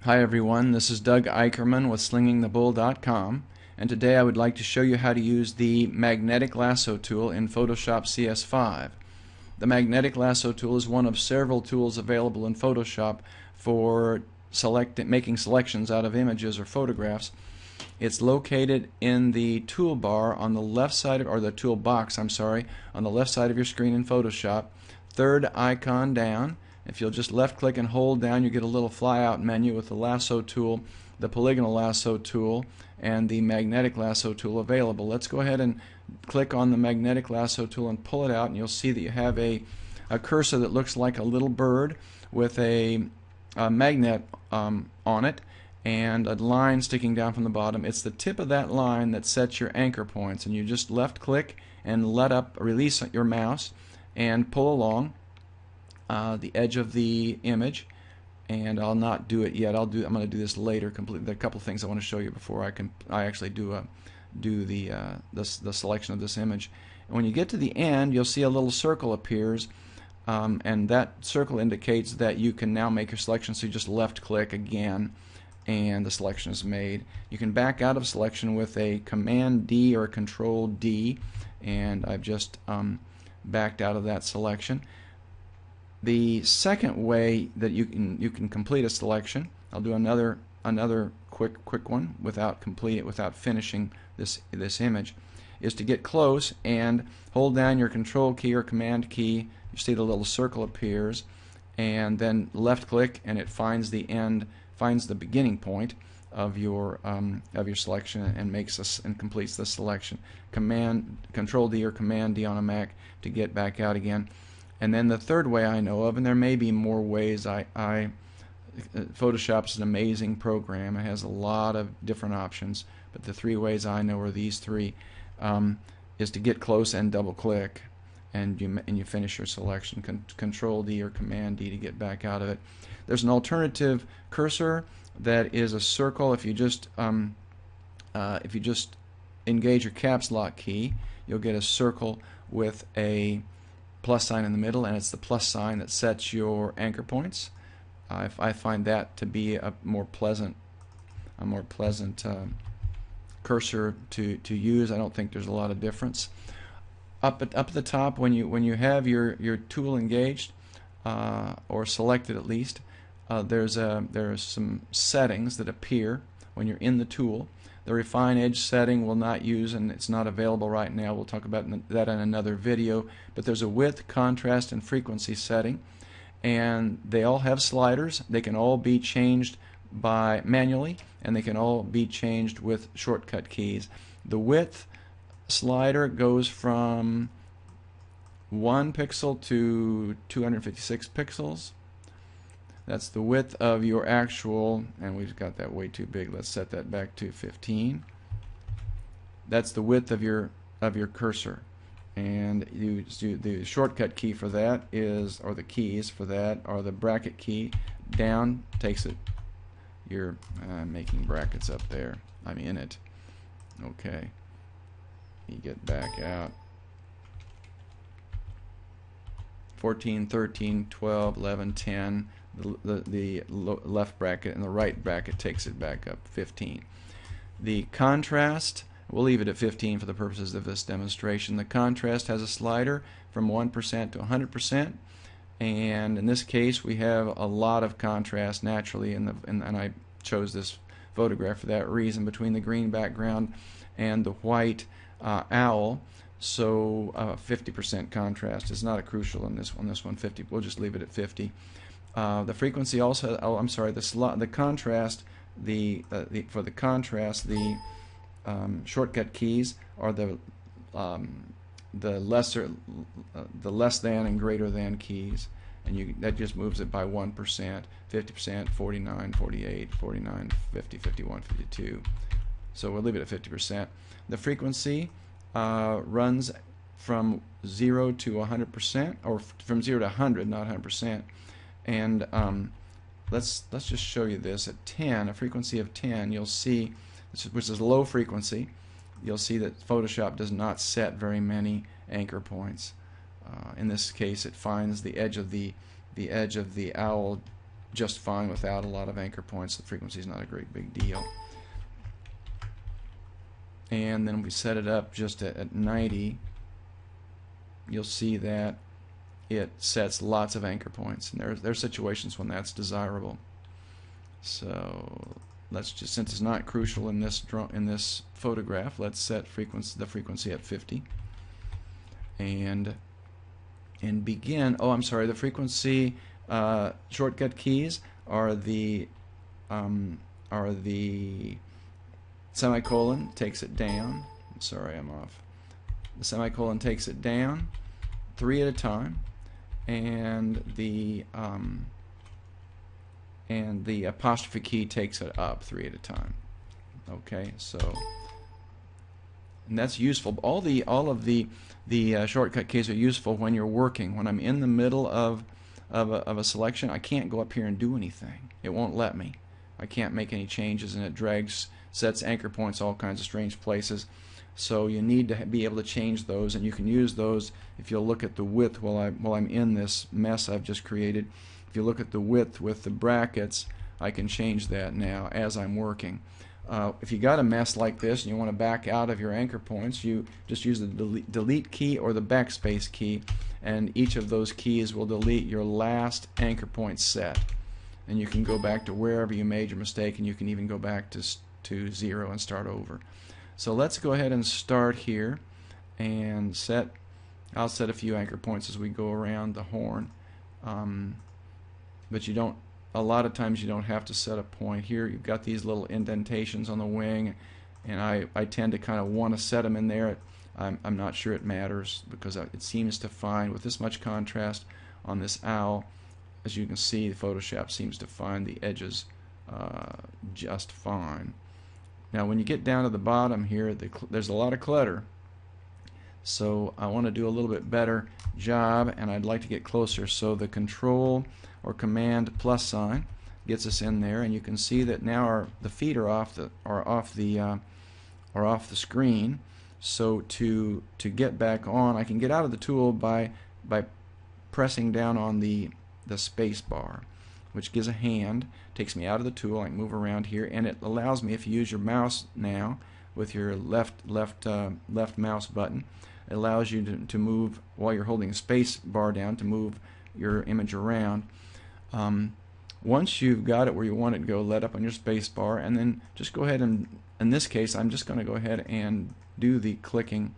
Hi everyone, this is Doug Eicherman with slingingthebull.com, and today I would like to show you how to use the Magnetic Lasso Tool in Photoshop CS5. The Magnetic Lasso Tool is one of several tools available in Photoshop for making selections out of images or photographs. It's located in the toolbar on the left side or the toolbox, on the left side of your screen in Photoshop, third icon down. If you'll just left click and hold down, you get a little flyout menu with the lasso tool, the polygonal lasso tool, and the magnetic lasso tool available. Let's go ahead and click on the magnetic lasso tool and pull it out, and you'll see that you have a cursor that looks like a little bird with a magnet on it and a line sticking down from the bottom. It's the tip of that line that sets your anchor points, and you just left click and release your mouse and pull along the edge of the image. And I'll not do it yet. I'm going to do this later. There are a couple of things I want to show you before I actually do the selection of this image. And when you get to the end, you'll see a little circle appears, and that circle indicates that you can now make your selection. So you just left click again, and the selection is made. You can back out of selection with a Command D or a Control D, and I've just backed out of that selection. The second way that you can complete a selection, I'll do another quick one without finishing this image, is to get close and hold down your Control key or Command key. You see the little circle appears, and then left click, and it finds the beginning point of your selection and completes the selection. Control D or Command D on a Mac to get back out again. And then the third way I know of, and there may be more ways, Photoshop's an amazing program. It has a lot of different options, but the three ways I know are these three. Is to get close and double click, and you finish your selection. Control D or Command D to get back out of it. There's an alternative cursor that is a circle. If you just engage your caps lock key, you'll get a circle with a plus sign in the middle, and it's the plus sign that sets your anchor points. I find that to be a more pleasant cursor to use. I don't think there's a lot of difference. Up at the top, when you have your tool engaged or selected at least, there are some settings that appear when you're in the tool. The refine edge setting will not use, and it's not available right now. We'll talk about that in another video. But there's a width, contrast, and frequency setting, and they all have sliders. They can all be changed manually, and they can all be changed with shortcut keys. The width slider goes from 1 pixel to 256 pixels. That's the width of your actual, and we've got that way too big. Let's set that back to 15. That's the width of your cursor, and the shortcut key for that is, or the keys for that, are the bracket key. Down takes it. You're making brackets up there. I'm in it. Okay. You get back out. 14, 13, 12, 11, 10. The left bracket and the right bracket takes it back up 15. The contrast, we'll leave it at 15 for the purposes of this demonstration. The contrast has a slider from 1% to 100%, and in this case we have a lot of contrast naturally, and I chose this photograph for that reason, between the green background and the white owl. So 50% contrast is not a crucial in this one. 50. We'll just leave it at 50. The frequency also. Oh, I'm sorry. The contrast. For the contrast, the shortcut keys are the less than and greater than keys, and that just moves it by 1%, 50%, 49, 48, 49, 50, 51, 52. So we'll leave it at 50%. The frequency runs from 0 to 100%, or from 0 to 100, not 100%. And let's just show you this at 10, a frequency of 10. You'll see, which is low frequency. You'll see that Photoshop does not set very many anchor points. In this case, it finds the edge of the owl just fine without a lot of anchor points. The frequency is not a great big deal. And then we set it up just at 90. You'll see that it sets lots of anchor points, and there are situations when that's desirable. So let's just, since it's not crucial in this photograph, let's set the frequency at 50 and begin. Oh, I'm sorry. The frequency shortcut keys are the semicolon takes it down. I'm sorry, I'm off. The semicolon takes it down 3 at a time, and the apostrophe key takes it up 3 at a time. Okay, so, and that's useful. All of the shortcut keys are useful when you're working. When I'm in the middle of a selection, I can't go up here and do anything. It won't let me. I can't make any changes, and it sets anchor points all kinds of strange places. So you need to be able to change those, and you can use those if you'll look at the width while I'm in this mess I've just created. If you look at the width with the brackets, I can change that now as I'm working. If you got a mess like this and you want to back out of your anchor points, you just use the delete key or the backspace key, and each of those keys will delete your last anchor point set. And you can go back to wherever you made your mistake, and you can even go back to 0 and start over. So let's go ahead and start here and I'll set a few anchor points as we go around the horn. But a lot of times you don't have to set a point here. You've got these little indentations on the wing, and I tend to kind of want to set them in there. I'm not sure it matters, because it seems to find, with this much contrast on this owl, as you can see, Photoshop seems to find the edges just fine. Now when you get down to the bottom here, there's a lot of clutter, so I want to do a little bit better job, and I'd like to get closer. So the control or command plus sign gets us in there, and you can see that now the feet are off the screen. So to get back on, I can get out of the tool by pressing down on the space bar, which gives a hand, takes me out of the tool. I can move around here, and it allows me, if you use your mouse now with your left mouse button, it allows you to move while you're holding a space bar down, to move your image around. Once you've got it where you want it to go, let up on your space bar, and then just go ahead and, in this case, I'm just going to go ahead and do the clicking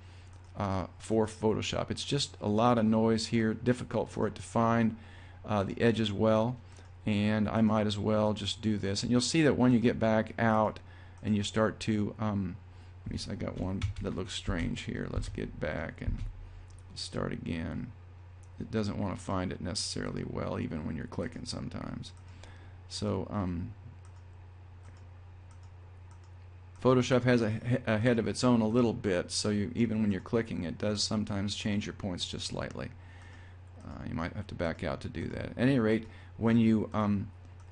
for Photoshop. It's just a lot of noise here, difficult for it to find the edges well, and I might as well just do this. And you'll see that when you get back out and you start to at least I got one that looks strange here. Let's get back and start again. It doesn't want to find it necessarily well, even when you're clicking sometimes. So Photoshop has a head of its own a little bit, so even when you're clicking, it does sometimes change your points just slightly. You might have to back out to do that. At any rate, when you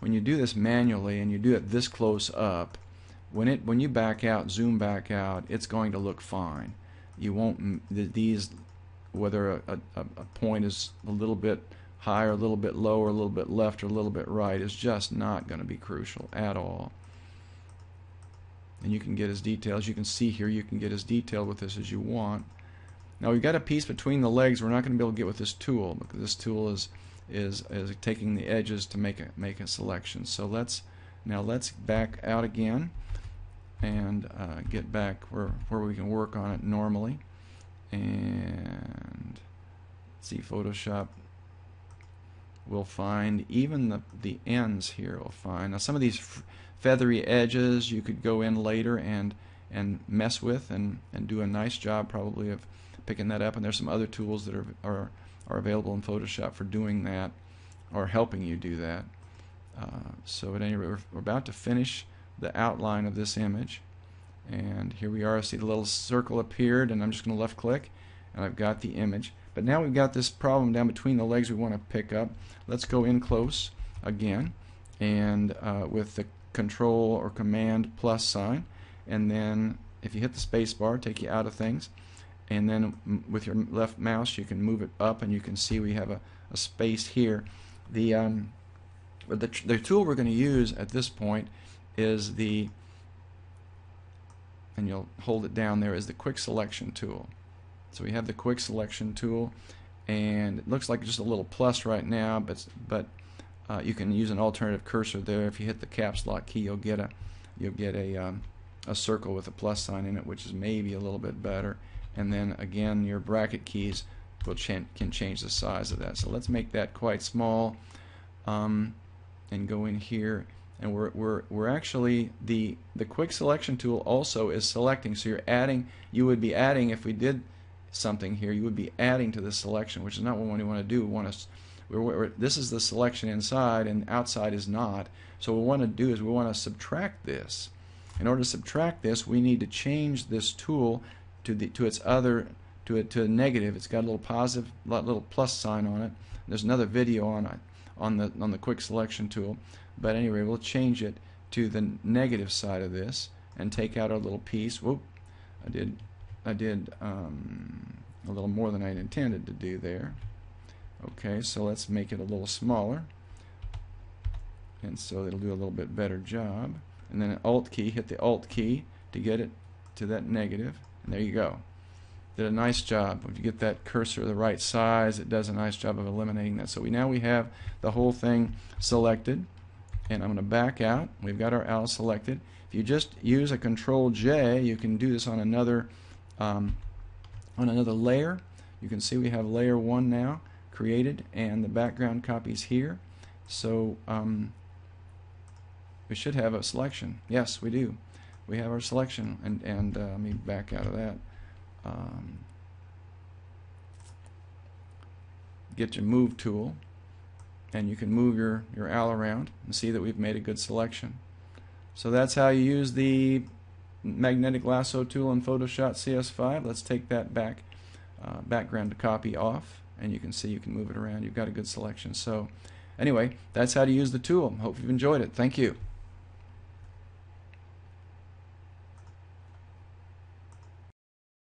do this manually and you do it this close up, when you back out, zoom back out, it's going to look fine. You won't whether a point is a little bit higher, a little bit lower, a little bit left, or a little bit right is just not going to be crucial at all. And you can get as detailed, as you can see here, you can get as detailed with this as you want. Now we've got a piece between the legs we're not going to be able to get with this tool, because this tool is taking the edges to make a selection. So let's back out again and get back where we can work on it normally. And see, Photoshop will find even the ends here. Will find now some of these feathery edges you could go in later and mess with and do a nice job probably of picking that up. And there's some other tools that are available in Photoshop for doing that, or helping you do that. So at any rate, we're about to finish the outline of this image, and here we are. See, the little circle appeared, and I'm just going to left click, and I've got the image. But now we've got this problem down between the legs we want to pick up. Let's go in close again, and with the control or command plus sign, and then if you hit the space bar, take you out of things, and then with your left mouse you can move it up, and you can see we have a space here. But the tool we're going to use at this point is the, and you'll hold it down there, is the quick selection tool. So we have the quick selection tool, and it looks like just a little plus right now, but you can use an alternative cursor there. If you hit the caps lock key, you'll get a circle with a plus sign in it, which is maybe a little bit better. And then again, your bracket keys can change the size of that. So let's make that quite small, and go in here. And we're actually, the quick selection tool also is selecting. So you're adding. You would be adding, if we did something here, you would be adding to the selection, which is not what we want to do. We want to, this is the selection inside, and outside is not. So what we want to do is we want to subtract this. In order to subtract this, we need to change this tool to its other, to a negative. It's got a little positive, little plus sign on it. There's another video on the quick selection tool. But anyway, we'll change it to the negative side of this and take out our little piece. Whoop! I did a little more than I intended to do there. Okay, so let's make it a little smaller, and so it'll do a little bit better job. And then an Alt key, hit the Alt key to get it to that negative, and there you go. Did a nice job. If you get that cursor the right size, it does a nice job of eliminating that. So now we have the whole thing selected, and I'm going to back out. We've got our owl selected. If you just use a Control J, you can do this on another layer. You can see we have layer 1 now created, and the background copy's here. So we should have a selection. Yes, we do. We have our selection, and let me back out of that. Get your move tool, and you can move your owl around and see that we've made a good selection. So that's how you use the Magnetic Lasso Tool in Photoshop CS5. Let's take that background copy off, and you can see you can move it around. You've got a good selection. So anyway, that's how to use the tool. Hope you've enjoyed it. Thank you.